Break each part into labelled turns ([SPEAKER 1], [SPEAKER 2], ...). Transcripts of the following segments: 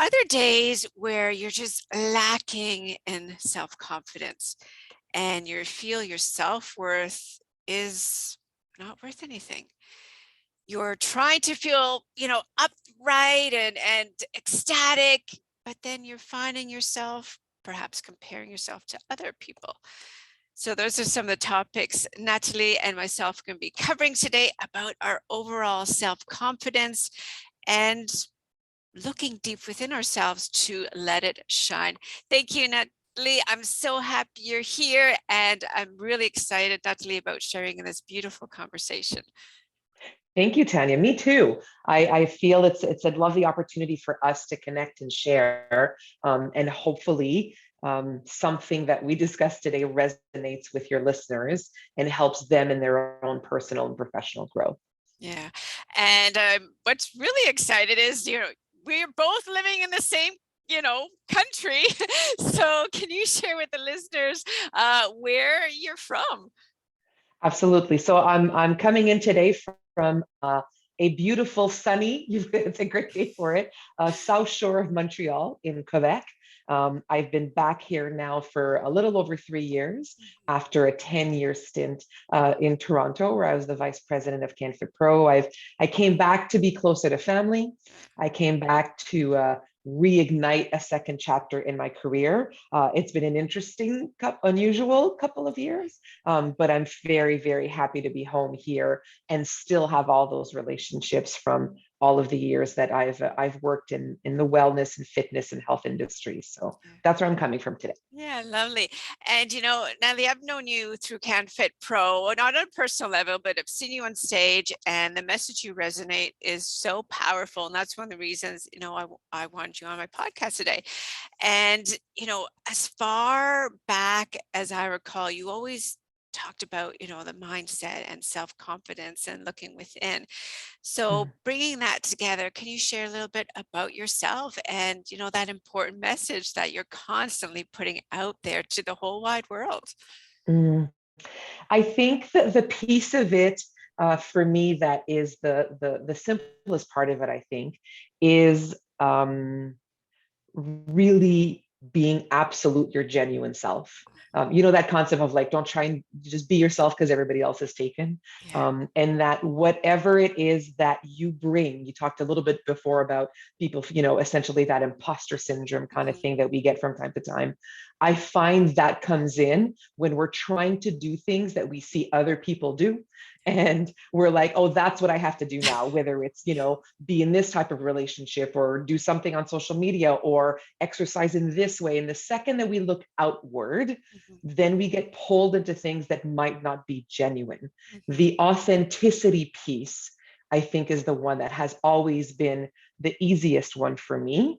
[SPEAKER 1] Are there days where you're just lacking in self-confidence and you feel your self-worth is not worth anything? You're trying to feel, upright and ecstatic, but then you're finding yourself perhaps comparing yourself to other people. So those are some of the topics Natalie and myself are going to be covering today about our overall self-confidence and looking deep within ourselves to let it shine. Thank you, Natalie. I'm so happy you're here, and I'm really excited, Natalie, about sharing in this beautiful conversation.
[SPEAKER 2] Thank you, Tanya. Me too. I feel it's a lovely opportunity for us to connect and share, and hopefully something that we discussed today resonates with your listeners and helps them in their own personal and professional growth.
[SPEAKER 1] Yeah, and what's really excited is, we're both living in the same country. So can you share with the listeners where you're from?
[SPEAKER 2] Absolutely. So I'm coming in today from a beautiful sunny, it's a great day for it, south shore of Montreal in Quebec. I've been back here now for a little over 3 years after a 10-year stint in Toronto, where I was the vice president of Canfitpro. I came back to be closer to family. I came back to reignite a second chapter in my career. It's been an interesting, unusual couple of years, but I'm very, very happy to be home here and still have all those relationships from all of the years that I've worked in the wellness and fitness and health industry. So that's where I'm coming from today.
[SPEAKER 1] Yeah, lovely. And Natalie, I've known you through Canfitpro, not on a personal level, but I've seen you on stage, and the message you resonate is so powerful. And that's one of the reasons, I wanted you on my podcast today. And, as far back as I recall, you always talked about, the mindset and self-confidence and looking within. So bringing that together, can you share a little bit about yourself and, that important message that you're constantly putting out there to the whole wide world?
[SPEAKER 2] I think that the piece of it for me that is the simplest part of it, I think, is really being absolute your genuine self. That concept of like, don't try and just be yourself because everybody else is taken. And that whatever it is that you bring, you talked a little bit before about people, essentially that imposter syndrome kind of thing that we get from time to time. I find that comes in when we're trying to do things that we see other people do. And we're like, oh, that's what I have to do now, whether it's, be in this type of relationship or do something on social media or exercise in this way. And the second that we look outward, then we get pulled into things that might not be genuine. The authenticity piece, I think, is the one that has always been the easiest one for me,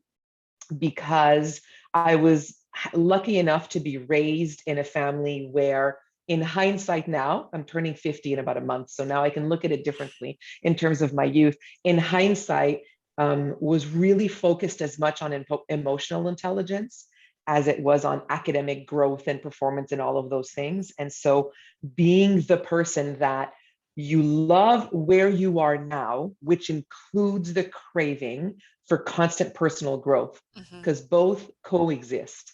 [SPEAKER 2] because I was lucky enough to be raised in a family where, in hindsight now, I'm turning 50 in about a month, so now I can look at it differently in terms of my youth. In hindsight, was really focused as much on emotional intelligence as it was on academic growth and performance and all of those things. And so being the person that you love where you are now, which includes the craving for constant personal growth, because both coexist.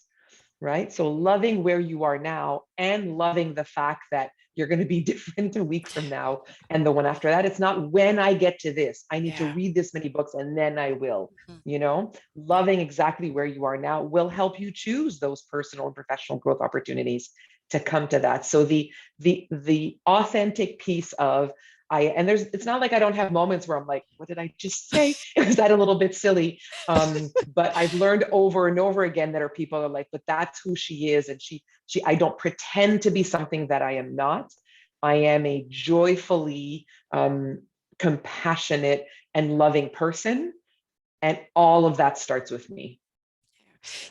[SPEAKER 2] Right? So loving where you are now and loving the fact that you're going to be different a week from now and the one after that. It's not when I get to this, I need to read this many books and then I will, loving exactly where you are now will help you choose those personal and professional growth opportunities to come to that. So the authentic piece of it's not like I don't have moments where I'm like, what did I just say? Was that a little bit silly? But I've learned over and over again that people are like, but that's who she is. And I don't pretend to be something that I am not. I am a joyfully compassionate and loving person. And all of that starts with me.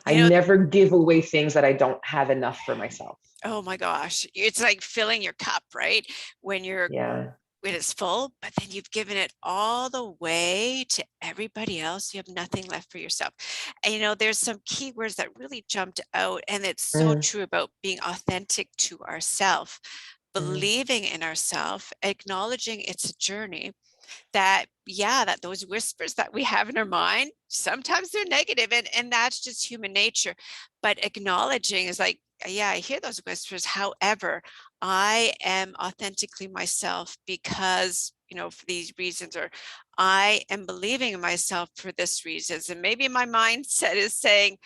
[SPEAKER 2] I never give away things that I don't have enough for myself.
[SPEAKER 1] Oh my gosh. It's like filling your cup, right? When it is full, but then you've given it all the way to everybody else. You have nothing left for yourself. And there's some keywords that really jumped out, and it's so true about being authentic to ourselves, believing in ourselves, acknowledging it's a journey, that, yeah, that those whispers that we have in our mind, sometimes they're negative, and that's just human nature. But acknowledging is like, yeah, I hear those whispers. However, I am authentically myself because, for these reasons, or I am believing in myself for this reasons. And maybe my mindset is saying,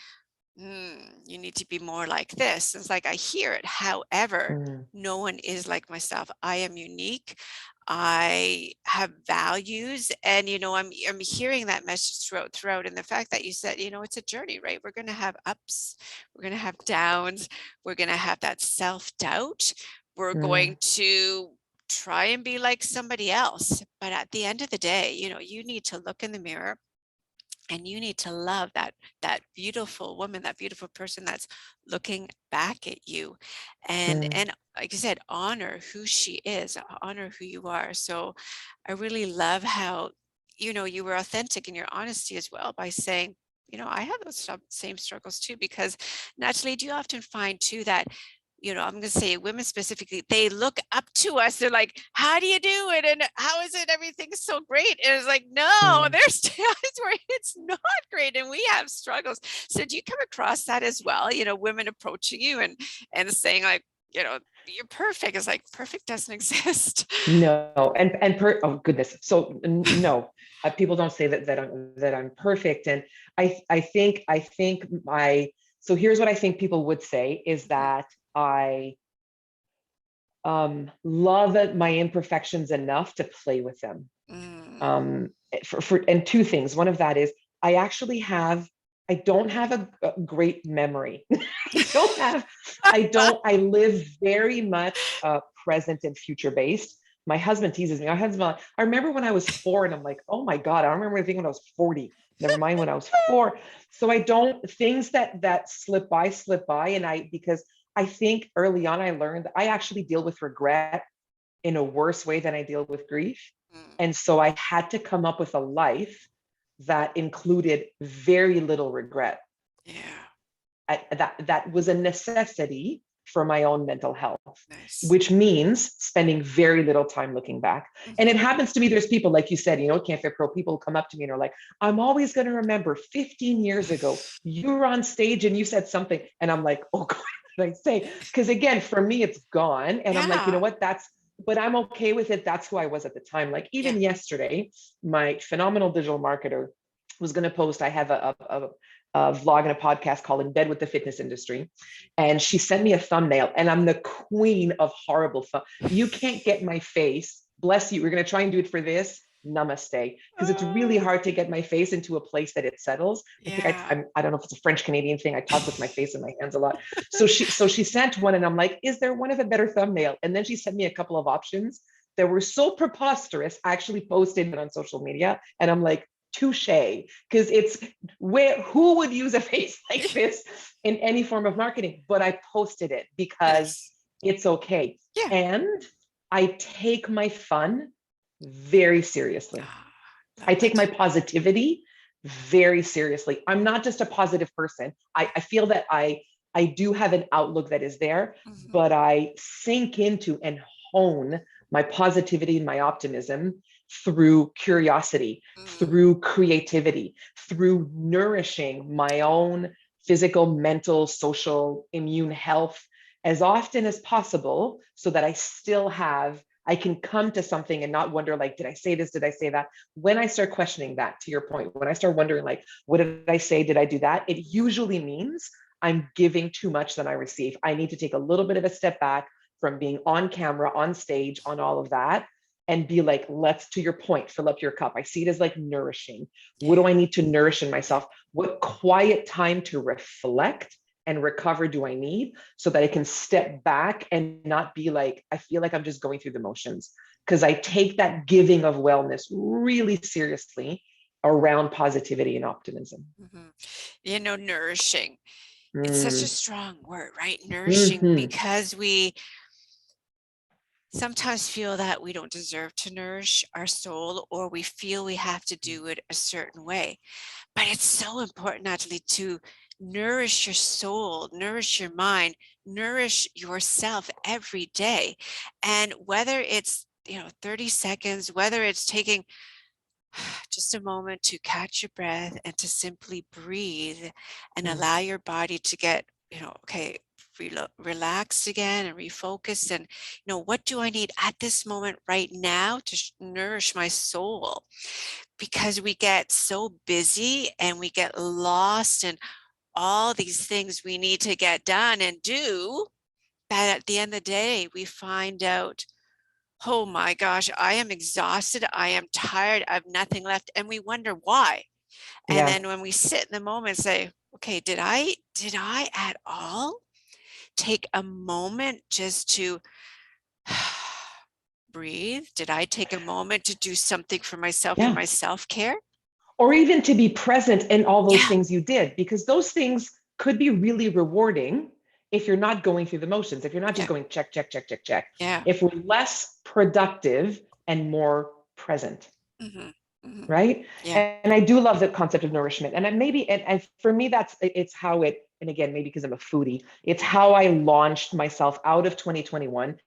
[SPEAKER 1] you need to be more like this. It's like I hear it. However,
[SPEAKER 2] Mm,
[SPEAKER 1] no one is like myself. I am unique. I have values, and I'm hearing that message throughout. And the fact that you said, it's a journey, right? We're going to have ups, we're going to have downs, we're going to have that self-doubt. We're going
[SPEAKER 2] mm,
[SPEAKER 1] to try and be like somebody else. But at the end of the day, you need to look in the mirror, and you need to love that beautiful woman, that beautiful person that's looking back at you, and
[SPEAKER 2] mm,
[SPEAKER 1] and like I said, honor who she is, honor who you are. So I really love how you were authentic in your honesty as well, by saying, I have those same struggles too. Because Natalie, do you often find too that I'm going to say women specifically, they look up to us. They're like, how do you do it? And how is it? Everything's so great. And it's like, no,
[SPEAKER 2] mm.
[SPEAKER 1] there's times where it's not great and we have struggles. So do you come across that as well? Women approaching you and saying like, you're perfect. It's like, perfect doesn't exist.
[SPEAKER 2] No, oh goodness. So no, people don't say that I'm perfect, and I think so here's what I think people would say is that I love my imperfections enough to play with them.
[SPEAKER 1] Mm,
[SPEAKER 2] And two things. One of that is I don't have a great memory. I live very much present and future based. My husband teases me. I remember when I was 4, and I'm like, oh my God, I don't remember anything when I was 40. Never mind when I was 4. So I don't, things that slip by. Because I think early on I learned that I actually deal with regret in a worse way than I deal with grief.
[SPEAKER 1] mm,
[SPEAKER 2] And so I had to come up with a life that included very little regret.
[SPEAKER 1] yeah,
[SPEAKER 2] That was a necessity for my own mental health,
[SPEAKER 1] nice.
[SPEAKER 2] which means spending very little time looking back. And it
[SPEAKER 1] Mhm.
[SPEAKER 2] happens to me, there's people, like you said, Canfitpro, people come up to me and are like, I'm always going to remember 15 years ago, you were on stage and you said something. And I'm like, oh God, what did I say? Because again, for me, it's gone. And I'm like, you know
[SPEAKER 1] Yeah,
[SPEAKER 2] what? But I'm okay with it. That's who I was at the time. Like
[SPEAKER 1] yeah.
[SPEAKER 2] even yesterday, my phenomenal digital marketer was going to post, I have a vlog and a podcast called In Bed with the Fitness Industry. And she sent me a thumbnail, and I'm the queen of horrible you can't get my face. Bless you. We're going to try and do it for this. Namaste. Because it's really
[SPEAKER 1] Oh,
[SPEAKER 2] hard to get my face into a place that it settles. I think
[SPEAKER 1] yeah.
[SPEAKER 2] I don't know if it's a French Canadian thing. I talk with my face and my hands a lot. So she sent one, and I'm like, is there one of a better thumbnail? And then she sent me a couple of options that were so preposterous. I actually posted it on social media, and I'm like, touche, because it's who would use a face like this in any form of marketing? But I posted it because
[SPEAKER 1] Nice.
[SPEAKER 2] it's okay.
[SPEAKER 1] Yeah.
[SPEAKER 2] And I take my fun very seriously.
[SPEAKER 1] Ah,
[SPEAKER 2] I
[SPEAKER 1] love
[SPEAKER 2] take my
[SPEAKER 1] it.
[SPEAKER 2] positivity very seriously. I'm not just a positive person. I feel that I do have an outlook that is there,
[SPEAKER 1] Mhm,
[SPEAKER 2] but I sink into and hone my positivity and my optimism through curiosity,
[SPEAKER 1] mm,
[SPEAKER 2] through creativity, through nourishing my own physical, mental, social, immune health as often as possible, so that I can come to something and not wonder, like, did I say this? Did I say that? When I start questioning that, to your point, when I start wondering, like, what did I say? Did I do that? It usually means I'm giving too much than I receive. I need to take a little bit of a step back from being on camera, on stage, on all of that, and be like, let's, to your point, fill up your cup. I see it as like nourishing. What
[SPEAKER 1] yeah.
[SPEAKER 2] do I need to nourish in myself? What quiet time to reflect and recover do I need, so that I can step back and not be like, I feel like I'm just going through the motions? Because I take that giving of wellness really seriously around positivity and optimism.
[SPEAKER 1] Mhm. Nourishing. It's such a
[SPEAKER 2] Mm,
[SPEAKER 1] strong word, right? Nourishing,
[SPEAKER 2] mhm,
[SPEAKER 1] because we sometimes feel that we don't deserve to nourish our soul, or we feel we have to do it a certain way. But it's so important, Natalie, to nourish your soul, nourish your mind, nourish yourself every day. And whether 30 seconds, whether it's taking just a moment to catch your breath and to simply breathe and
[SPEAKER 2] Mm.
[SPEAKER 1] allow your body to get, okay, relaxed again and refocused. And, what do I need at this moment right now to nourish my soul? Because we get so busy and we get lost in all these things we need to get done and do, that at the end of the day, we find out, oh my gosh, I am exhausted. I am tired. I have nothing left. And we wonder why. And
[SPEAKER 2] Yeah.
[SPEAKER 1] then when we sit in the moment and say, okay, did I at all take a moment just to breathe? Did I take a moment to do something for myself, for
[SPEAKER 2] Yeah.
[SPEAKER 1] my self-care?
[SPEAKER 2] Or even to be present in all those
[SPEAKER 1] Yeah.
[SPEAKER 2] things you did, because those things could be really rewarding if you're not going through the motions, if you're not just
[SPEAKER 1] Yeah.
[SPEAKER 2] going check, check, check, check, check.
[SPEAKER 1] Yeah.
[SPEAKER 2] If we're less productive and more present,
[SPEAKER 1] Hmm. Hmm.
[SPEAKER 2] right?
[SPEAKER 1] Yeah.
[SPEAKER 2] And I do love the concept of nourishment. And maybe, and for me, it's how it, and again, maybe because I'm a foodie, it's how I launched myself out of 2021,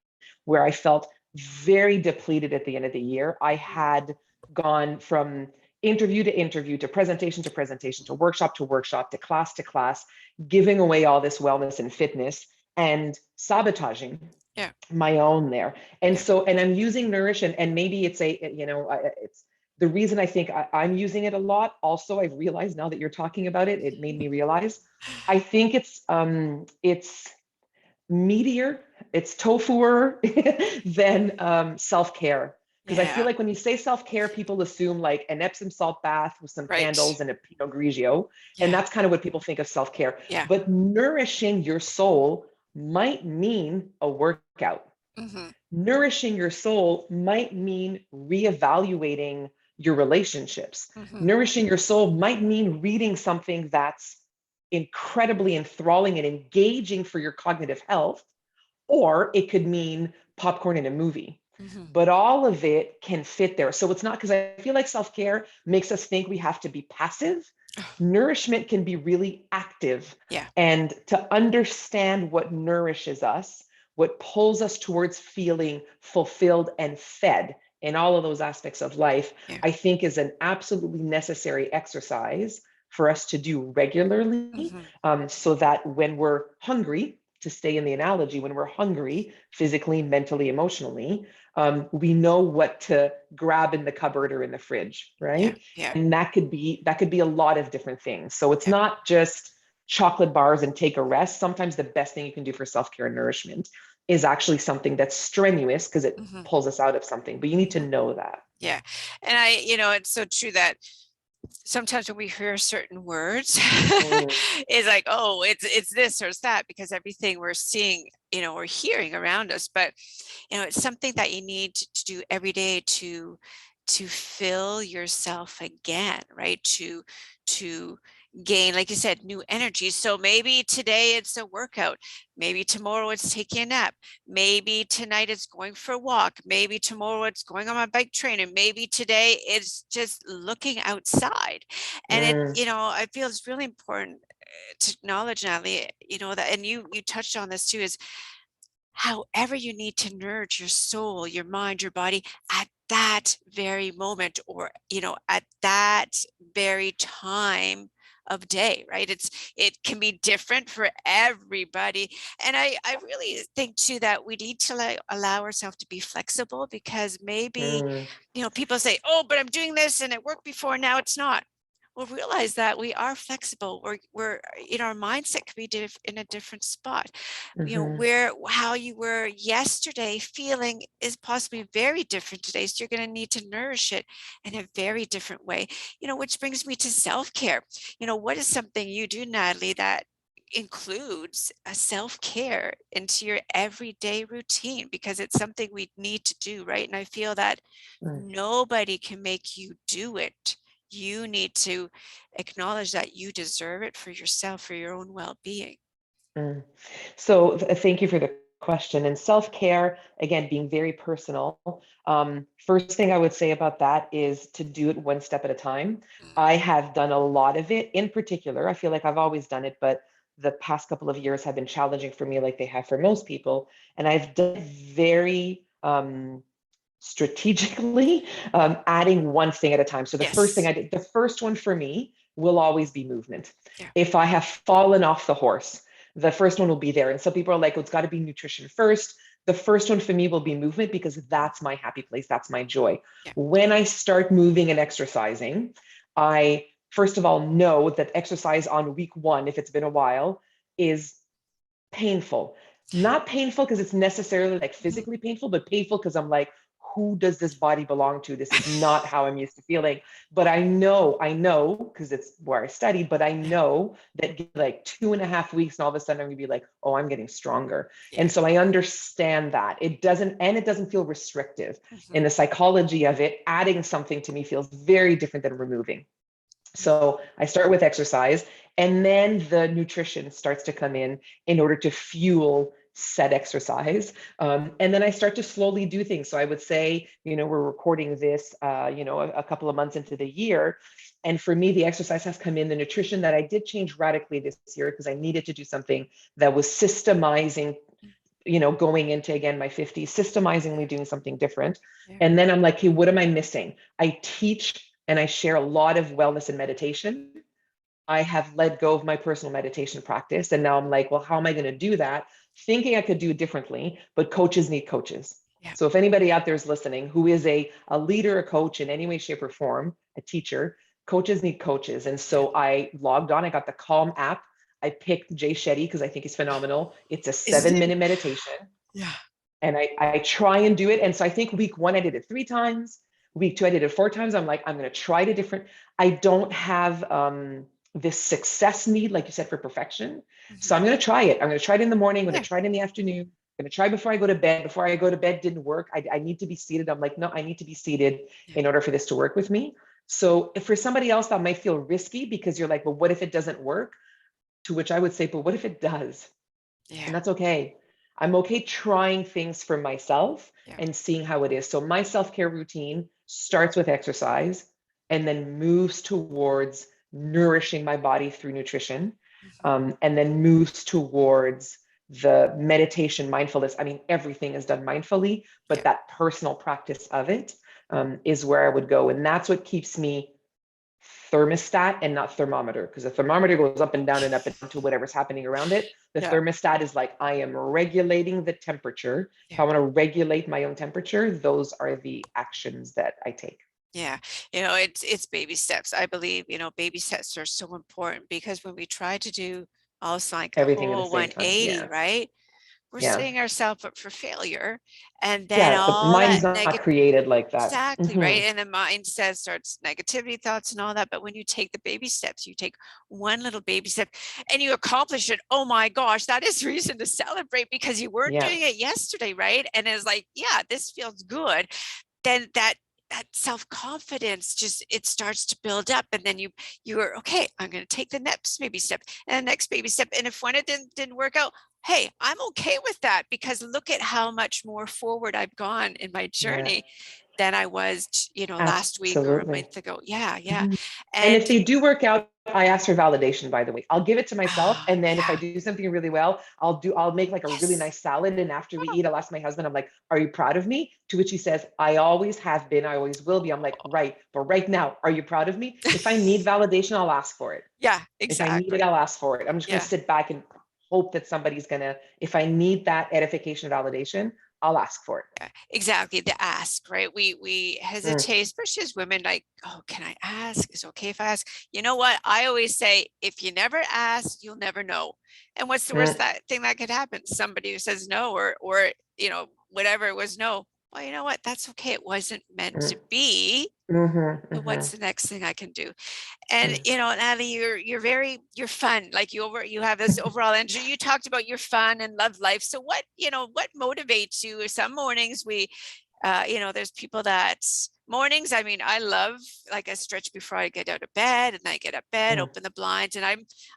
[SPEAKER 2] where I felt very depleted at the end of the year. I had gone from interview to interview, to presentation to presentation, to workshop, to class, giving away all this wellness and fitness and sabotaging
[SPEAKER 1] Yeah.
[SPEAKER 2] my own there. And
[SPEAKER 1] Yeah.
[SPEAKER 2] so, and I'm using Nourish, and maybe it's it's the reason I think I'm using it a lot. Also, I've realized now that you're talking about it, it made me realize, I think it's meatier, it's tofuer than self-care. Because I feel
[SPEAKER 1] Yeah.
[SPEAKER 2] like when you say self-care, people assume like an Epsom salt bath with some
[SPEAKER 1] Right.
[SPEAKER 2] candles and a Pinot Grigio. And
[SPEAKER 1] Yeah.
[SPEAKER 2] that's kind of what people think of self-care.
[SPEAKER 1] Yeah.
[SPEAKER 2] But nourishing your soul might mean a workout.
[SPEAKER 1] Hmm.
[SPEAKER 2] Nourishing your soul might mean reevaluating your relationships.
[SPEAKER 1] Hmm.
[SPEAKER 2] Nourishing your soul might mean reading something that's incredibly enthralling and engaging for your cognitive health, or it could mean popcorn in a movie.
[SPEAKER 1] Hmm.
[SPEAKER 2] But all of it can fit there. So it's not, because I feel like self care makes us think we have to be passive. Nourishment can be really active.
[SPEAKER 1] Yeah.
[SPEAKER 2] And to understand what nourishes us, what pulls us towards feeling fulfilled and fed in all of those aspects of life,
[SPEAKER 1] Yeah.
[SPEAKER 2] I think is an absolutely necessary exercise for us to do regularly,
[SPEAKER 1] Hmm.
[SPEAKER 2] so that when we're hungry, to stay in the analogy, when we're hungry, physically, mentally, emotionally, we know what to grab in the cupboard or in the fridge,
[SPEAKER 1] Yeah.
[SPEAKER 2] right?
[SPEAKER 1] Yeah.
[SPEAKER 2] And that could be a lot of different things. So it's
[SPEAKER 1] Yeah.
[SPEAKER 2] not just chocolate bars and take a rest. Sometimes the best thing you can do for self-care and nourishment is actually something that's strenuous, because it
[SPEAKER 1] Hmm.
[SPEAKER 2] pulls us out of something. But you need to
[SPEAKER 1] Hmm.
[SPEAKER 2] know that.
[SPEAKER 1] Yeah. And it's so true that sometimes when we hear certain words,
[SPEAKER 2] Mm,
[SPEAKER 1] it's like, oh, it's this or it's that, because everything we're seeing, or hearing around us. But it's something that you need to do every day to fill yourself again, right? To gain, like you said, new energy. So maybe today it's a workout, maybe tomorrow it's taking a nap, maybe tonight it's going for a walk, maybe tomorrow it's going on my bike train, and maybe today it's just looking outside. And
[SPEAKER 2] mm,
[SPEAKER 1] I feel it's really important to acknowledge, Natalie, that, and you touched on this too, is however you need to nourish your soul, your mind, your body at that very moment, or at that very time of day, right? It can be different for everybody. And I really think too that we need to allow ourselves to be flexible, because maybe
[SPEAKER 2] mm,
[SPEAKER 1] people say, oh, but I'm doing this and it worked before, now it's not. Well, realize that we are flexible. We're our mindset could be in a different spot.
[SPEAKER 2] mhm,
[SPEAKER 1] Where how you were yesterday feeling is possibly very different today. So you're going to need to nourish it in a very different way. Which brings me to self-care. What is something you do, Natalie, that includes a self-care into your everyday routine? Because it's something we need to do, right? And I feel that
[SPEAKER 2] mm.
[SPEAKER 1] nobody can make you do it. You need to acknowledge that you deserve it for yourself, for your own well-being.
[SPEAKER 2] Mm. So thank you for the question. And self-care, again, being very personal. First thing I would say about that is to do it one step at a time.
[SPEAKER 1] Mm.
[SPEAKER 2] I have done a lot of it. In particular, I feel like I've always done it, but the past couple of years have been challenging for me, like they have for most people. And I've done it very strategically, adding one thing at a time. So the first thing
[SPEAKER 1] Yes.
[SPEAKER 2] I did, the first one for me will always be movement.
[SPEAKER 1] Yeah.
[SPEAKER 2] If I have fallen off the horse, the first one will be there. And some people are like, oh, it's got to be nutrition first. The first one for me will be movement because that's my happy place. That's my joy.
[SPEAKER 1] Yeah.
[SPEAKER 2] When I start moving and exercising, I first of all know that exercise on week one, if it's been a while, is painful. Not painful because it's necessarily like
[SPEAKER 1] Mhm.
[SPEAKER 2] physically painful, but painful because I'm like, who does this body belong to? This is not how I'm used to feeling. But I know, because it's where I studied, but I
[SPEAKER 1] Yeah.
[SPEAKER 2] know that like 2.5 weeks and all of a sudden I'm gonna be like, oh, I'm getting stronger.
[SPEAKER 1] Yeah.
[SPEAKER 2] And so I understand that. It doesn't feel restrictive.
[SPEAKER 1] Mhm.
[SPEAKER 2] In the psychology of it, adding something to me feels very different than removing. So I start with exercise, and then the nutrition starts to come in order to fuel said exercise. And then I start to slowly do things. So I would say, we're recording this, a couple of months into the year. And for me, the exercise has come in, the nutrition that I did change radically this year because I needed to do something that was systemizing, going into again my 50s, systemizingly doing something different.
[SPEAKER 1] Yeah.
[SPEAKER 2] And then I'm like, hey, what am I missing? I teach and I share a lot of wellness and meditation. I have let go of my personal meditation practice. And now I'm like, well, how am I going to do that? Thinking I could do it differently, but coaches need coaches.
[SPEAKER 1] Yeah.
[SPEAKER 2] So if anybody out there is listening who is a leader, a coach in any way, shape, or form, a teacher, coaches need coaches. And
[SPEAKER 1] Yeah.
[SPEAKER 2] so I logged on, I got the Calm app. I picked Jay Shetty because I think he's phenomenal. It's a
[SPEAKER 1] Isn't
[SPEAKER 2] 7-minute
[SPEAKER 1] it?
[SPEAKER 2] meditation
[SPEAKER 1] Yeah.
[SPEAKER 2] and I try and do it. And so I think week one, I did it 3 times. Week two, I did it 4 times. I'm like, I'm going to try it different. I don't have this success need, like you said, for perfection. So
[SPEAKER 1] Mhm.
[SPEAKER 2] I'm going to try it. I'm going to try it in the morning. I'm going
[SPEAKER 1] Yeah.
[SPEAKER 2] to try it in the afternoon. I'm going to try before I go to bed. Before I go to bed didn't work. I need to be seated. I'm like, no, I need to be seated
[SPEAKER 1] Yeah.
[SPEAKER 2] in order for this to work with me. So if for somebody else, that might feel risky because you're like, well, what if it doesn't work? To which I would say, but what if it does? And
[SPEAKER 1] Yeah.
[SPEAKER 2] that's okay. I'm okay trying things for myself
[SPEAKER 1] Yeah.
[SPEAKER 2] and seeing how it is. So my self-care routine starts with exercise and then moves towards nourishing my body through nutrition,
[SPEAKER 1] Mhm.
[SPEAKER 2] and then moves towards the meditation, mindfulness. I mean, everything is done mindfully, but
[SPEAKER 1] Yeah.
[SPEAKER 2] that personal practice of it is where I would go. And that's what keeps me thermostat and not thermometer, because the thermometer goes up and down to whatever's happening around it. The
[SPEAKER 1] Yeah.
[SPEAKER 2] thermostat is like, I am regulating the temperature. If
[SPEAKER 1] Yeah.
[SPEAKER 2] I want to regulate my own temperature, those are the actions that I take.
[SPEAKER 1] Yeah. It's baby steps. I believe, baby steps are so important because when we try to do also like the
[SPEAKER 2] Everything at the
[SPEAKER 1] whole
[SPEAKER 2] same time.
[SPEAKER 1] 180,
[SPEAKER 2] Yeah.
[SPEAKER 1] right? We're
[SPEAKER 2] Yeah.
[SPEAKER 1] setting ourselves up for failure. And then
[SPEAKER 2] Yeah. The
[SPEAKER 1] all
[SPEAKER 2] mind is
[SPEAKER 1] that
[SPEAKER 2] not
[SPEAKER 1] negative.
[SPEAKER 2] created like that.
[SPEAKER 1] Exactly, right?
[SPEAKER 2] Mhm.
[SPEAKER 1] And the mindset starts negativity thoughts and all that. But when you take the baby steps, you take one little baby step and you accomplish it. Oh my gosh, that is reason to celebrate because you weren't
[SPEAKER 2] Yeah.
[SPEAKER 1] doing it yesterday, right? And it's like, yeah, this feels good. Then that self-confidence just it starts to build up and then you're okay, I'm going to take the next baby step and the next baby step. And if one it didn't work out, hey, I'm okay with that because look at how much more forward I've gone in my
[SPEAKER 2] Yeah.
[SPEAKER 1] journey than I was, last week or a
[SPEAKER 2] Absolutely.
[SPEAKER 1] month ago. Yeah, yeah.
[SPEAKER 2] Mhm. And if
[SPEAKER 1] And
[SPEAKER 2] they do work out, I ask for validation, by the way. I'll give it to myself. And then if I
[SPEAKER 1] yeah,
[SPEAKER 2] do something really well, I'll make like a really
[SPEAKER 1] yes.
[SPEAKER 2] nice salad. And after we
[SPEAKER 1] Oh,
[SPEAKER 2] eat, I'll ask my husband, I'm like, are you proud of me? To which he says, I always have been, I always will be. I'm like, right. But right now, are you proud of me? If I need validation, I'll ask for it.
[SPEAKER 1] yeah,
[SPEAKER 2] If I need it,
[SPEAKER 1] exactly.
[SPEAKER 2] I'll ask for it. I'm just going to
[SPEAKER 1] Yeah.
[SPEAKER 2] sit back and hope that somebody's going to, if I need that edification, validation, I'll ask for it.
[SPEAKER 1] Yeah, exactly. The ask, right? We
[SPEAKER 2] Mm,
[SPEAKER 1] hesitate, especially as women, like, oh, can I ask? Is it okay if I ask? You know what? I always say, if you never ask, you'll never know. And what's the worst
[SPEAKER 2] mm,
[SPEAKER 1] thing that could happen? Somebody who says no, or whatever it was no. Well, you know what? That's okay. It wasn't meant
[SPEAKER 2] mm,
[SPEAKER 1] to be.
[SPEAKER 2] mm-hmm,
[SPEAKER 1] So
[SPEAKER 2] mm-hmm,
[SPEAKER 1] what's the next thing I can do? And
[SPEAKER 2] mm.
[SPEAKER 1] Natalie, you're fun. Like you have this overall energy. You talked about your fun and love life. So what motivates you? Some mornings there's people that mornings, I mean, I love like a stretch before I get out of bed, and I get up bed,
[SPEAKER 2] Mm,
[SPEAKER 1] open the blinds, and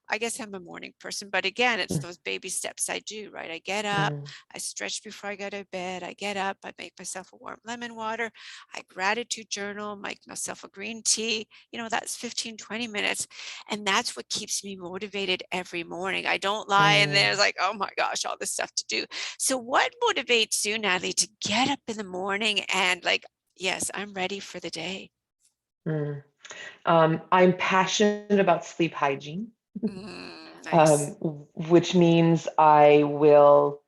[SPEAKER 1] I guess I'm a morning person, but again, it's
[SPEAKER 2] mm,
[SPEAKER 1] those baby steps I do, right? I get up,
[SPEAKER 2] mm,
[SPEAKER 1] I stretch before I get out of bed, I get up, I make myself a warm lemon water, I gratitude journal, make myself a green tea, that's 15, 20 minutes. And that's what keeps me motivated every morning. I don't lie and there's
[SPEAKER 2] mm,
[SPEAKER 1] like, oh my gosh, all this stuff to do. So what motivates you, Natalie, to get up in the morning and like, yes, I'm ready for the day.
[SPEAKER 2] mm. I'm passionate about sleep hygiene,
[SPEAKER 1] Nice.
[SPEAKER 2] which means I will,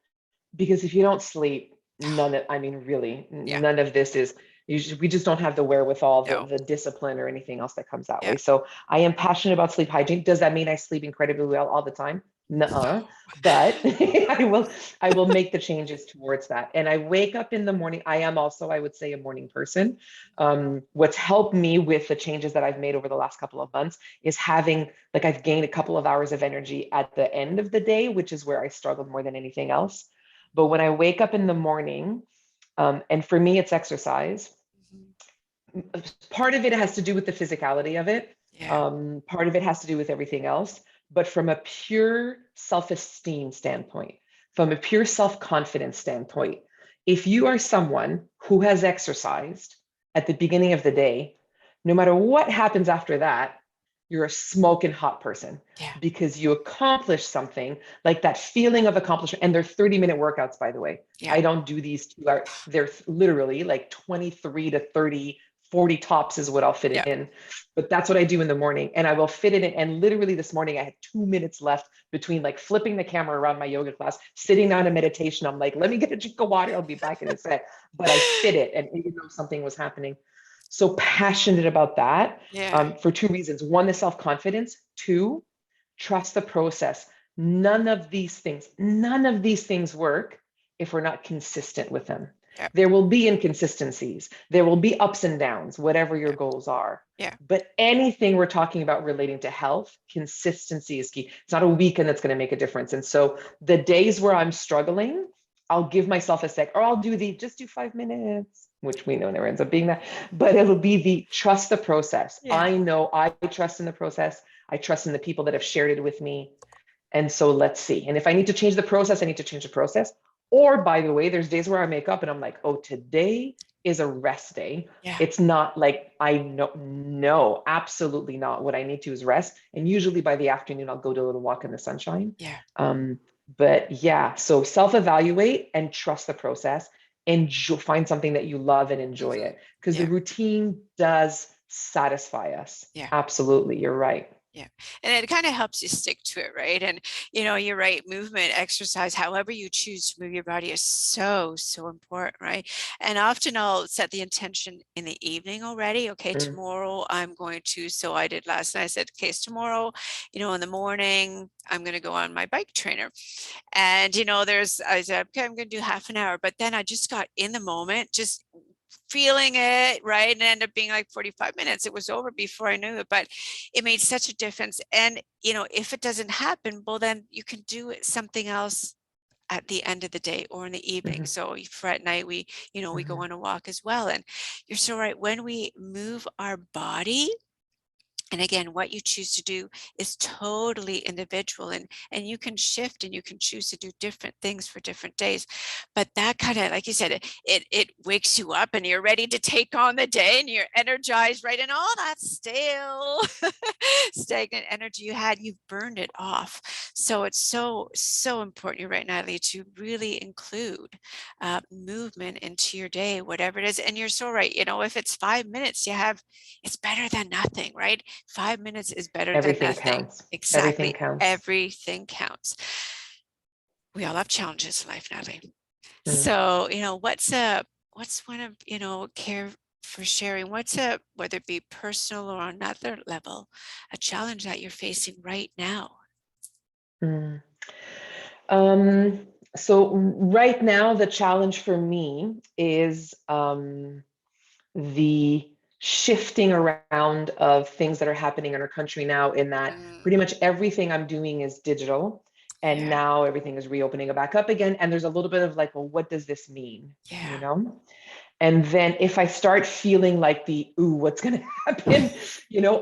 [SPEAKER 2] because if you don't sleep, none of, I mean, really,
[SPEAKER 1] Yeah.
[SPEAKER 2] none of this is, we just don't have the wherewithal,
[SPEAKER 1] No.
[SPEAKER 2] the discipline or anything else that comes that
[SPEAKER 1] Yeah.
[SPEAKER 2] way. So I am passionate about sleep hygiene. Does that mean I sleep incredibly well all the time? Nuh-uh.
[SPEAKER 1] No.
[SPEAKER 2] But I will make the changes towards that. And I wake up in the morning. I am also, I would say, a morning person. What's helped me with the changes that I've made over the last couple of months is having, like, I've gained a couple of hours of energy at the end of the day, which is where I struggled more than anything else. But when I wake up in the morning, and for me, it's exercise.
[SPEAKER 1] Mhm.
[SPEAKER 2] Part of it has to do with the physicality of it.
[SPEAKER 1] Yeah.
[SPEAKER 2] Part of it has to do with everything else. But from a pure self-esteem standpoint, from a pure self-confidence standpoint, if you are someone who has exercised at the beginning of the day, no matter what happens after that, you're a smoking hot person
[SPEAKER 1] Yeah.
[SPEAKER 2] because you accomplish something, like that feeling of accomplishment. And they're 30-minute workouts, by the way.
[SPEAKER 1] Yeah.
[SPEAKER 2] I don't do these 2 hours. They're literally like 23 to 30, 40 tops is what I'll fit
[SPEAKER 1] Yeah.
[SPEAKER 2] in. But that's what I do in the morning. And I will fit it in. And literally this morning, I had 2 minutes left between like flipping the camera around my yoga class, sitting down in meditation. I'm like, let me get a drink of water. I'll be back in a sec. But I fit it. And even though something was happening, so passionate about that,
[SPEAKER 1] Yeah.
[SPEAKER 2] for two reasons. One, the self-confidence. Two, trust the process. None of these things work if we're not consistent with them.
[SPEAKER 1] Yeah.
[SPEAKER 2] There will be inconsistencies. There will be ups and downs, whatever your
[SPEAKER 1] Yeah.
[SPEAKER 2] goals are.
[SPEAKER 1] Yeah.
[SPEAKER 2] But anything we're talking about relating to health, consistency is key. It's not a weekend that's going to make a difference. And so the days where I'm struggling, I'll give myself a sec, or I'll just do 5 minutes, which we know never ends up being that, but it'll be the trust the process.
[SPEAKER 1] Yeah.
[SPEAKER 2] I know I trust in the process. I trust in the people that have shared it with me. And so let's see. And if I need to change the process, I need to change the process. Or by the way, there's days where I make up and I'm like, oh, today is a rest day.
[SPEAKER 1] Yeah.
[SPEAKER 2] It's not like I know, no, absolutely not. What I need to is rest. And usually by the afternoon, I'll go to a little walk in the sunshine.
[SPEAKER 1] Yeah.
[SPEAKER 2] But yeah, so self-evaluate and trust the process and find something that you love and enjoy
[SPEAKER 1] Mhm.
[SPEAKER 2] it, because the
[SPEAKER 1] Yeah.
[SPEAKER 2] routine does satisfy us.
[SPEAKER 1] Yeah.
[SPEAKER 2] Absolutely, you're right.
[SPEAKER 1] Yeah. And it kind of helps you stick to it, right? And you're right, movement, exercise, however you choose to move your body is so, so important, right? And often I'll set the intention in the evening already. Okay,
[SPEAKER 2] Mm,
[SPEAKER 1] tomorrow I'm going to, so I did last night, I said, okay, it's tomorrow, in the morning, I'm going to go on my bike trainer. And I said, okay, I'm going to do half an hour. But then I just got in the moment, just feeling it, right? And it ended up being like 45 minutes. It was over before I knew it, but it made such a difference. And, if it doesn't happen, well, then you can do something else at the end of the day or in the evening.
[SPEAKER 2] mhm,
[SPEAKER 1] So for at night, we go
[SPEAKER 2] mhm.
[SPEAKER 1] on a walk as well. And you're so right. When we move our body, and again, what you choose to do is totally individual, and you can shift and you can choose to do different things for different days. But that kind of, like you said, it wakes you up and you're ready to take on the day and you're energized, right? And all that stale, stagnant energy you had, you've burned it off. So it's so, so important, you're right, Natalie, to really include movement into your day, whatever it is. And you're so right. If it's 5 minutes, it's better than nothing, right? 5 minutes is better than
[SPEAKER 2] Everything
[SPEAKER 1] nothing.
[SPEAKER 2] counts. Everything
[SPEAKER 1] Exactly.
[SPEAKER 2] counts.
[SPEAKER 1] Everything counts. We all have challenges in life, Natalie.
[SPEAKER 2] Mm,
[SPEAKER 1] So, what's one of, care for sharing, whether it be personal or on another level, a challenge that you're facing right now?
[SPEAKER 2] mm. Um, so right now, the challenge for me is the shifting around of things that are happening in our country now, in that
[SPEAKER 1] Mm,
[SPEAKER 2] pretty much everything I'm doing is digital. And
[SPEAKER 1] yeah.
[SPEAKER 2] now everything is reopening back up again. And there's a little bit of like, well, what does this mean? You
[SPEAKER 1] Yeah.
[SPEAKER 2] know? And then if I start feeling like ooh, what's going to happen?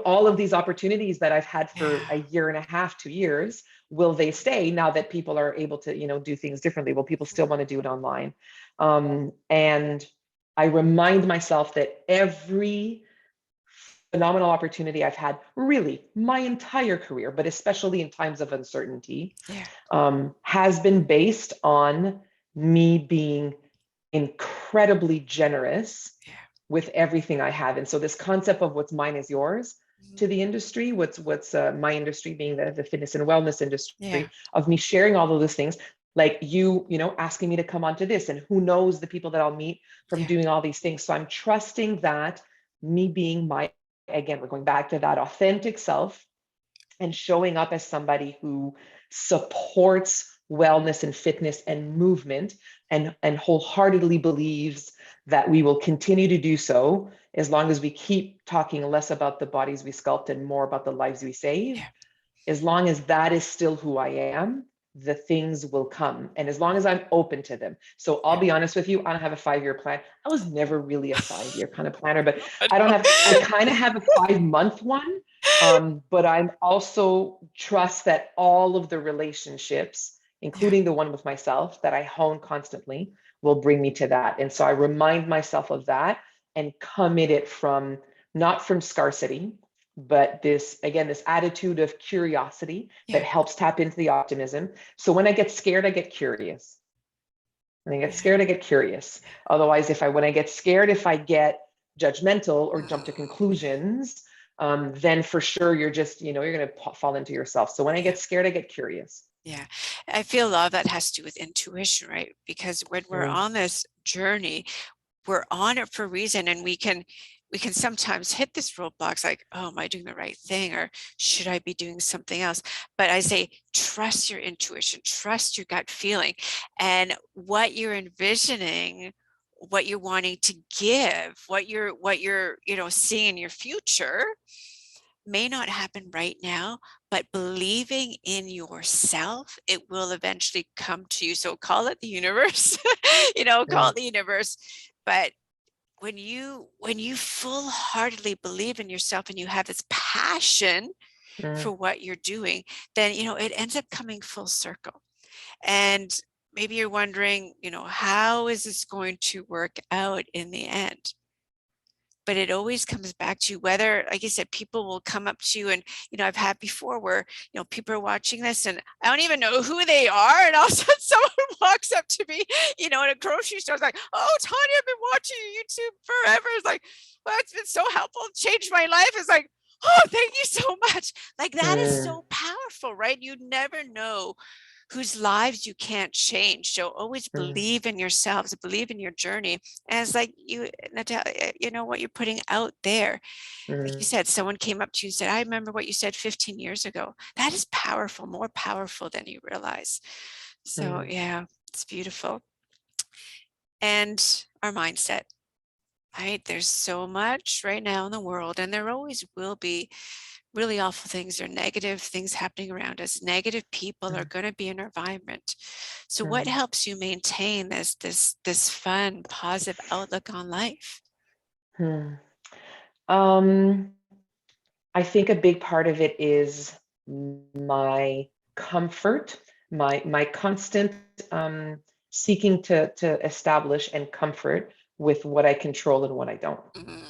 [SPEAKER 2] All of these opportunities that I've had for
[SPEAKER 1] Yeah.
[SPEAKER 2] a year and a half, 2 years, will they stay now that people are able to, do things differently? Will people still want to do it online? And I remind myself that every phenomenal opportunity I've had, really my entire career, but especially in times of uncertainty,
[SPEAKER 1] Yeah.
[SPEAKER 2] has been based on me being incredibly generous
[SPEAKER 1] Yeah.
[SPEAKER 2] with everything I have. And so this concept of what's mine is yours to
[SPEAKER 1] Mhm.
[SPEAKER 2] the industry, what's my industry being the fitness and wellness
[SPEAKER 1] Yeah.
[SPEAKER 2] industry, of me sharing all of those things, like asking me to come onto this, and who knows the people that I'll meet from
[SPEAKER 1] Yeah.
[SPEAKER 2] doing all these things. So I'm trusting that me being again, we're going back to that authentic self and showing up as somebody who supports wellness and fitness and movement, and wholeheartedly believes that we will continue to do so as long as we keep talking less about the bodies we sculpt and more about the lives we save.
[SPEAKER 1] Yeah.
[SPEAKER 2] As long as that is still who I am, the things will come. And as long as I'm open to them. So I'll
[SPEAKER 1] Yeah.
[SPEAKER 2] be honest with you, I don't have a 5-year plan. I was never really a 5-year kind of planner, but
[SPEAKER 1] I
[SPEAKER 2] I
[SPEAKER 1] know.
[SPEAKER 2] kind of have a 5-month one. But I'm also trust that all of the relationships,
[SPEAKER 1] Yeah.
[SPEAKER 2] including the one with myself that I hone constantly, will bring me to that. And so I remind myself of that and come at it from not from scarcity, but this attitude of curiosity that
[SPEAKER 1] Yeah.
[SPEAKER 2] helps tap into the optimism. So when I get scared, I get curious. When I get
[SPEAKER 1] Yeah.
[SPEAKER 2] scared, I get curious. Otherwise, when I get scared, if I get judgmental or jump to
[SPEAKER 1] Mm.
[SPEAKER 2] conclusions, then for sure you're going to fall into yourself. So when I
[SPEAKER 1] Yeah.
[SPEAKER 2] get scared, I get curious.
[SPEAKER 1] Yeah. I feel a lot of that has to do with intuition, right? Because when we're
[SPEAKER 2] Mm,
[SPEAKER 1] on this journey, we're on it for a reason, and we can sometimes hit this roadblocks like, oh, am I doing the right thing, or should I be doing something else? But I say, trust your intuition, trust your gut feeling, and what you're envisioning, what you're wanting to give, what you're seeing in your future may not happen right now, but believing in yourself, it will eventually come to you. So call it the universe, call
[SPEAKER 2] mm,
[SPEAKER 1] it the universe. But when you full-heartedly believe in yourself and you have this passion for
[SPEAKER 2] mm,
[SPEAKER 1] what you're doing, then it ends up coming full circle. And maybe you're wondering, how is this going to work out in the end? But it always comes back to whether, like you said, people will come up to you, and I've had before where people are watching this and I don't even know who they are, and all of a sudden someone walks up to me, in a grocery store, it's like, oh, Tanya, I've been watching your YouTube forever. It's like, well, it's been so helpful, it changed my life. It's like, oh, thank you so much. Like, that is
[SPEAKER 2] mm,
[SPEAKER 1] so powerful, right? You never know whose lives you can't change. So always
[SPEAKER 2] mm,
[SPEAKER 1] believe in yourselves, believe in your journey. And it's like Natalia, what you're putting out there. Like you
[SPEAKER 2] mm,
[SPEAKER 1] said, someone came up to you and said, I remember what you said 15 years ago. That is powerful, more powerful than you realize. So
[SPEAKER 2] mm,
[SPEAKER 1] yeah, it's beautiful. And our mindset, right? There's so much right now in the world, and there always will be really awful things or negative things happening around us. Negative people are
[SPEAKER 2] mm,
[SPEAKER 1] going to be in our environment. So what
[SPEAKER 2] mm,
[SPEAKER 1] helps you maintain this fun, positive outlook on life?
[SPEAKER 2] mm. Um, I think a big part of it is my comfort, my constant seeking to establish and comfort with what I control and what I don't,
[SPEAKER 1] Mm,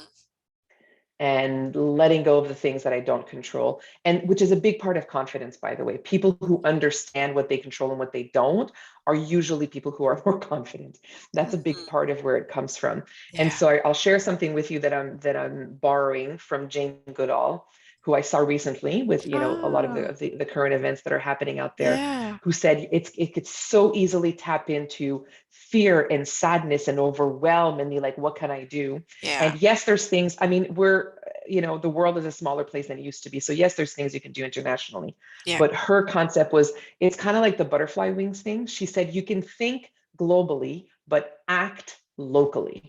[SPEAKER 2] and letting go of the things that I don't control. And which is a big part of confidence, by the way. People who understand what they control and what they don't are usually people who are more confident. That's a big
[SPEAKER 1] mhm.
[SPEAKER 2] part of where it comes from. And
[SPEAKER 1] Yeah.
[SPEAKER 2] so I'll share something with you that I'm borrowing from Jane Goodall, who I saw recently with a lot of
[SPEAKER 1] Oh,
[SPEAKER 2] the current events that are happening out there,
[SPEAKER 1] yeah.
[SPEAKER 2] who said it could so easily tap into fear and sadness and overwhelm and be like, what can I do?
[SPEAKER 1] Yeah.
[SPEAKER 2] And yes, there's things, I mean, the world is a smaller place than it used to be. So yes, there's things you can do internationally.
[SPEAKER 1] Yeah.
[SPEAKER 2] But her concept was, it's kind of like the butterfly wings thing. She said, you can think globally, but act locally.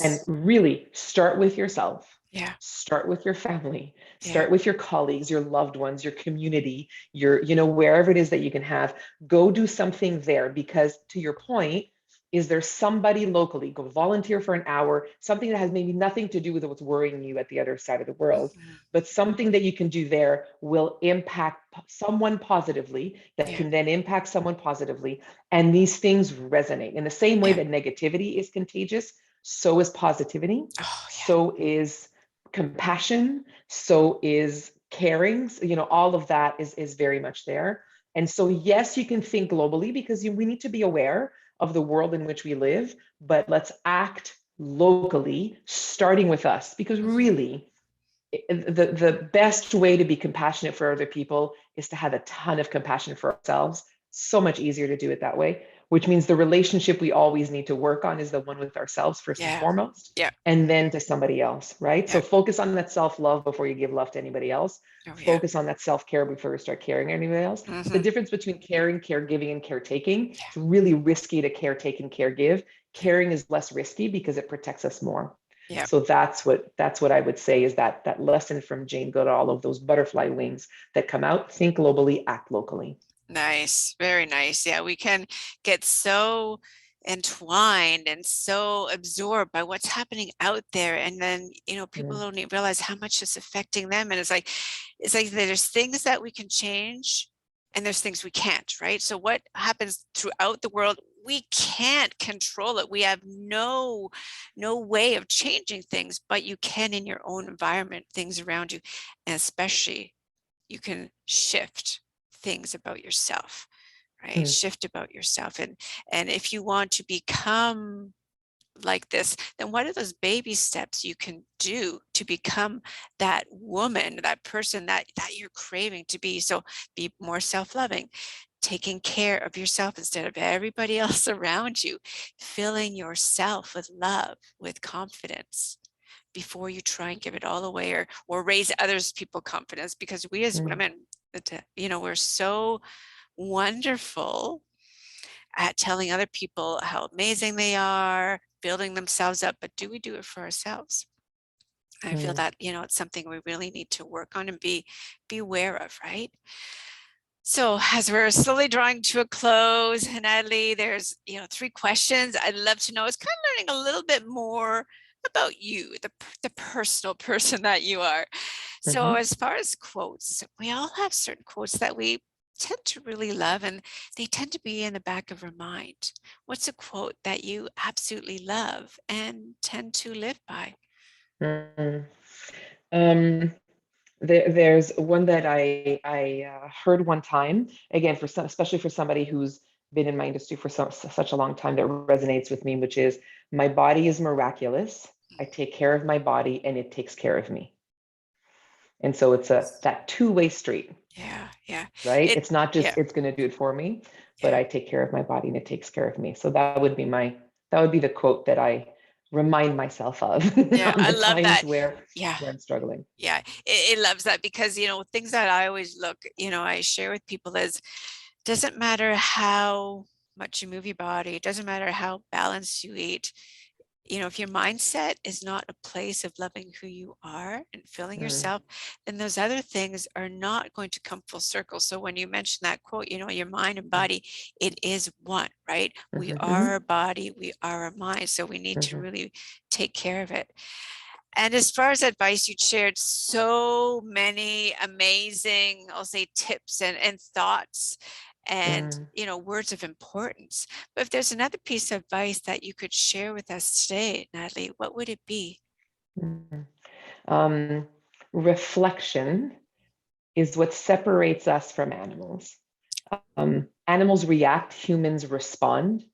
[SPEAKER 2] And
[SPEAKER 1] Yes.
[SPEAKER 2] really start with yourself.
[SPEAKER 1] Yeah.
[SPEAKER 2] Start with your family,
[SPEAKER 1] Yeah.
[SPEAKER 2] start with your colleagues, your loved ones, your community, wherever it is that you can have, go do something there. Because to your point, is there somebody locally, go volunteer for an hour, something that has maybe nothing to do with what's worrying you at the other side of the world,
[SPEAKER 1] Mhm.
[SPEAKER 2] but something that you can do there will impact someone positively, that
[SPEAKER 1] Yeah.
[SPEAKER 2] can then impact someone positively. And these things resonate in the same way
[SPEAKER 1] Yeah.
[SPEAKER 2] that negativity is contagious, so is positivity,
[SPEAKER 1] Oh, yeah.
[SPEAKER 2] so is compassion, so is caring. You know, all of that is very much there. And so, yes, you can think globally because we need to be aware of the world in which we live, but let's act locally, starting with us, because
[SPEAKER 1] Mhm.
[SPEAKER 2] really, the best way to be compassionate for other people is to have a ton of compassion for ourselves. So much easier to do it that way, which means the relationship we always need to work on is the one with ourselves first and
[SPEAKER 1] Yeah.
[SPEAKER 2] foremost,
[SPEAKER 1] Yeah.
[SPEAKER 2] and then to somebody else, right?
[SPEAKER 1] Yeah.
[SPEAKER 2] So focus on that self-love before you give love to anybody else.
[SPEAKER 1] Oh, yeah.
[SPEAKER 2] Focus on that self-care before you start caring anybody else. The
[SPEAKER 1] Mhm.
[SPEAKER 2] difference between caring, caregiving, and caretaking, it's really risky to caretake and caregive.
[SPEAKER 1] Yeah.
[SPEAKER 2] Caring is less risky because it protects us more.
[SPEAKER 1] Yeah.
[SPEAKER 2] So that's what I would say is that lesson from Jane Goodall, all of those butterfly wings that come out, think globally, act locally.
[SPEAKER 1] Nice. Very nice. Yeah, we can get so entwined and so absorbed by what's happening out there, and then people
[SPEAKER 2] Mm,
[SPEAKER 1] don't even realize how much it's affecting them. And it's like there's things that we can change and there's things we can't, right? So what happens throughout the world, we can't control it. We have no way of changing things, but you can in your own environment, things around you, and especially you can shift things about yourself, right?
[SPEAKER 2] mm,
[SPEAKER 1] Shift about yourself. And if you want to become like this, then what are those baby steps you can do to become that woman, that person that you're craving to be? So be more self-loving, taking care of yourself instead of everybody else around you, filling yourself with love, with confidence, before you try and give it all away, or raise others people confidence, because we as
[SPEAKER 2] mm,
[SPEAKER 1] women, we're so wonderful at telling other people how amazing they are, building themselves up, but do we do it for ourselves? I feel
[SPEAKER 2] mm,
[SPEAKER 1] that it's something we really need to work on and be aware of, right? So as we're slowly drawing to a close, Natalie, there's 3 questions I'd love to know. It's kind of learning a little bit more about you, the personal person that you are. So
[SPEAKER 2] mhm.
[SPEAKER 1] as far as quotes, we all have certain quotes that we tend to really love, and they tend to be in the back of our mind. What's a quote that you absolutely love and tend to live by?
[SPEAKER 2] Mm. Um, there's one that I heard one time, again, for some, especially for somebody who's been in my industry for such a long time, that resonates with me, which is, my body is miraculous. I take care of my body and it takes care of me. And so it's that two-way street,
[SPEAKER 1] Yeah, yeah.
[SPEAKER 2] right?
[SPEAKER 1] It
[SPEAKER 2] It's not just
[SPEAKER 1] yeah,
[SPEAKER 2] it's going to do it for me, but
[SPEAKER 1] yeah.
[SPEAKER 2] I take care of my body and it takes care of me. So that would be the quote that I remind myself of
[SPEAKER 1] Yeah,
[SPEAKER 2] on
[SPEAKER 1] I
[SPEAKER 2] the
[SPEAKER 1] love
[SPEAKER 2] times
[SPEAKER 1] that.
[SPEAKER 2] where
[SPEAKER 1] Yeah.
[SPEAKER 2] I'm struggling.
[SPEAKER 1] Yeah, it loves that, because things that I always I share with people is, doesn't matter how much you move your body, it doesn't matter how balanced you eat. If your mindset is not a place of loving who you are and filling
[SPEAKER 2] Mm,
[SPEAKER 1] yourself, then those other things are not going to come full circle. So when you mention that quote, your mind and
[SPEAKER 2] mm,
[SPEAKER 1] body, it is one, right? We
[SPEAKER 2] mhm,
[SPEAKER 1] are
[SPEAKER 2] mhm,
[SPEAKER 1] our body, we are our mind, so we need to
[SPEAKER 2] mhm,
[SPEAKER 1] really take care of it. And as far as advice, you shared so many amazing, I'll say, tips and thoughts and,
[SPEAKER 2] mm,
[SPEAKER 1] words of importance. But if there's another piece of advice that you could share with us today, Natalie, what would it be?
[SPEAKER 2] mm. Um, Reflection is what separates us from animals. Animals react, humans respond.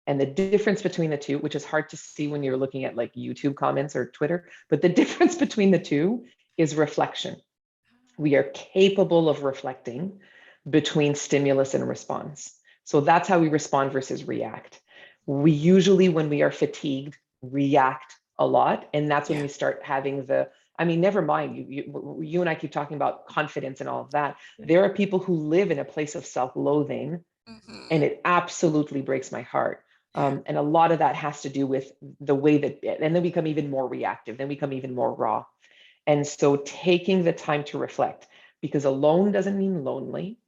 [SPEAKER 2] And the difference between the two, which is hard to see when you're looking at like YouTube comments or Twitter, but the difference between the two is reflection. We are capable of reflecting between stimulus and response. So that's how we respond versus react. We usually, when we are fatigued, react a lot. And that's when
[SPEAKER 1] Yeah.
[SPEAKER 2] we start having I mean, never mind, you and I keep talking about confidence and all of that. There are people who live in a place of self-loathing,
[SPEAKER 1] Hmm.
[SPEAKER 2] and it absolutely breaks my heart.
[SPEAKER 1] Yeah.
[SPEAKER 2] And a lot of that has to do with the way that, and then we become even more reactive, then we become even more raw. And so taking the time to reflect, because alone doesn't mean lonely.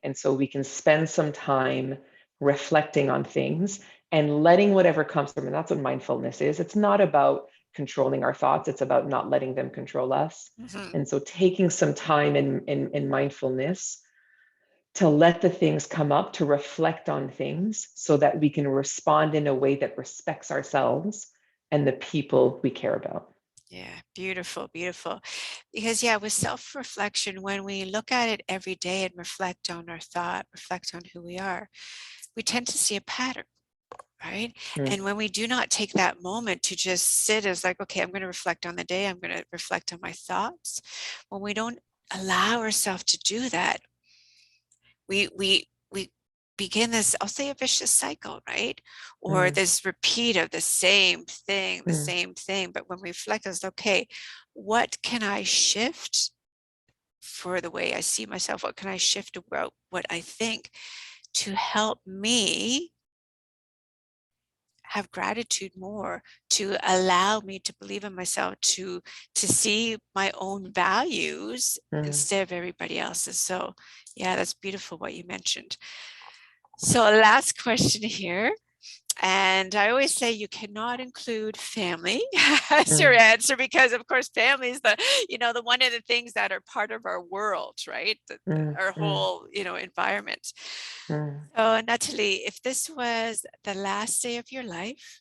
[SPEAKER 2] And so we can spend some time reflecting on things. and letting whatever comes from, and that's what mindfulness is. It's not about controlling our thoughts, it's about not letting them control us.
[SPEAKER 1] Mhm.
[SPEAKER 2] And so taking some time in mindfulness to let the things come up, to reflect on things so that we can respond in a way that respects ourselves and the people we care about.
[SPEAKER 1] Yeah, beautiful, beautiful. Because yeah, with self-reflection, when we look at it every day and reflect on our thought, reflect on who we are, we tend to see a pattern, right?
[SPEAKER 2] Mm,
[SPEAKER 1] And when we do not take that moment to just sit as like, okay, I'm going to reflect on the day, I'm going to reflect on my thoughts. When we don't allow ourselves to do that, we begin this, I'll say, a vicious cycle, right? Or
[SPEAKER 2] mm,
[SPEAKER 1] this repeat of the same thing, the
[SPEAKER 2] mm,
[SPEAKER 1] same thing. But when we reflect as, okay, what can I shift for the way I see myself? What can I shift about what I think to help me have gratitude more, to allow me to believe in myself, to see my own values
[SPEAKER 2] mm,
[SPEAKER 1] instead of everybody else's. So yeah, that's beautiful what you mentioned. So last question here. And I always say you cannot include family as your
[SPEAKER 2] mm,
[SPEAKER 1] answer because, of course, family is the one of the things that are part of our world, right?
[SPEAKER 2] mm,
[SPEAKER 1] Our
[SPEAKER 2] mm,
[SPEAKER 1] whole, environment.
[SPEAKER 2] mm,
[SPEAKER 1] So, Natalie, if this was the last day of your life,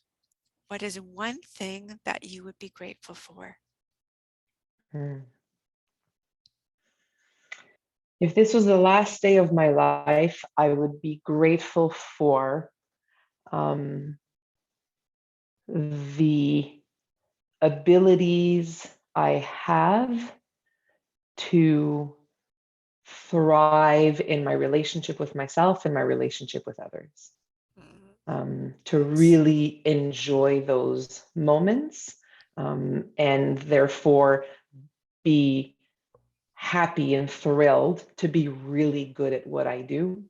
[SPEAKER 1] what is one thing that you would be grateful for?
[SPEAKER 2] mm. If this was the last day of my life, I would be grateful for um, the abilities I have to thrive in my relationship with myself and my relationship with others.
[SPEAKER 1] Mm,
[SPEAKER 2] To
[SPEAKER 1] nice.
[SPEAKER 2] really enjoy those moments, and therefore be happy and thrilled to be really good at what I do,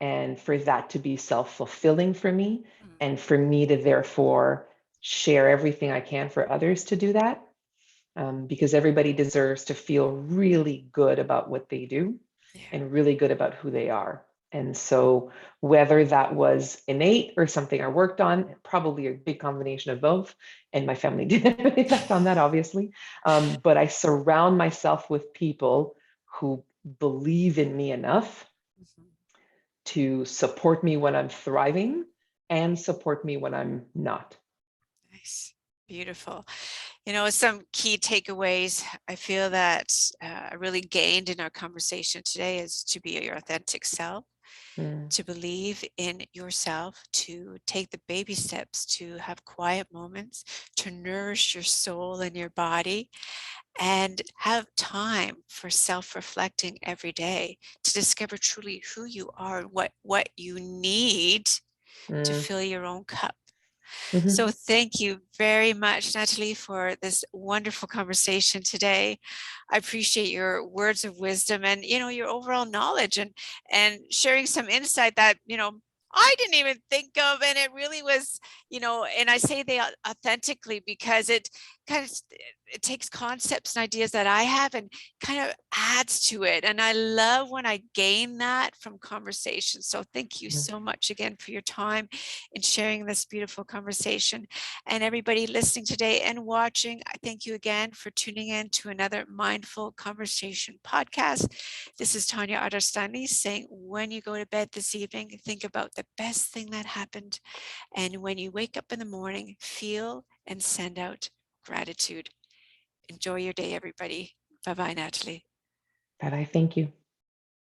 [SPEAKER 2] and for that to be self-fulfilling for me,
[SPEAKER 1] Mm,
[SPEAKER 2] and for me to therefore share everything I can for others to do that, because everybody deserves to feel really good about what they do
[SPEAKER 1] yeah.
[SPEAKER 2] and really good about who they are. And so, whether that was innate or something I worked on, probably a big combination of both. And my family did have an impact on that, obviously. But I surround myself with people who believe in me enough
[SPEAKER 1] Mhm.
[SPEAKER 2] to support me when I'm thriving and support me when I'm not.
[SPEAKER 1] Nice. Beautiful. Some key takeaways I feel that I really gained in our conversation today is to be your authentic self,
[SPEAKER 2] Mm,
[SPEAKER 1] to believe in yourself, to take the baby steps, to have quiet moments, to nourish your soul and your body, and have time for self-reflecting every day to discover truly who you are and what you need to
[SPEAKER 2] mm,
[SPEAKER 1] fill your own cup. So
[SPEAKER 2] mhm.
[SPEAKER 1] thank you very much, Natalie, for this wonderful conversation today. I appreciate your words of wisdom and your overall knowledge and sharing some insight that I didn't even think of, and it really was, and I say they authentically because it kind of it takes concepts and ideas that I have and kind of adds to it. And I love when I gain that from conversation. So thank you
[SPEAKER 2] Mm.
[SPEAKER 1] so much again for your time in sharing this beautiful conversation. And everybody listening today and watching, I thank you again for tuning in to another Mindful Conversation podcast. This is Tanya Otterstein-Liehs saying, when you go to bed this evening, think about the best thing that happened. And when you wake up in the morning, feel and send out gratitude. Enjoy your day, everybody. Bye bye, Natalie.
[SPEAKER 2] Bye bye. Thank you.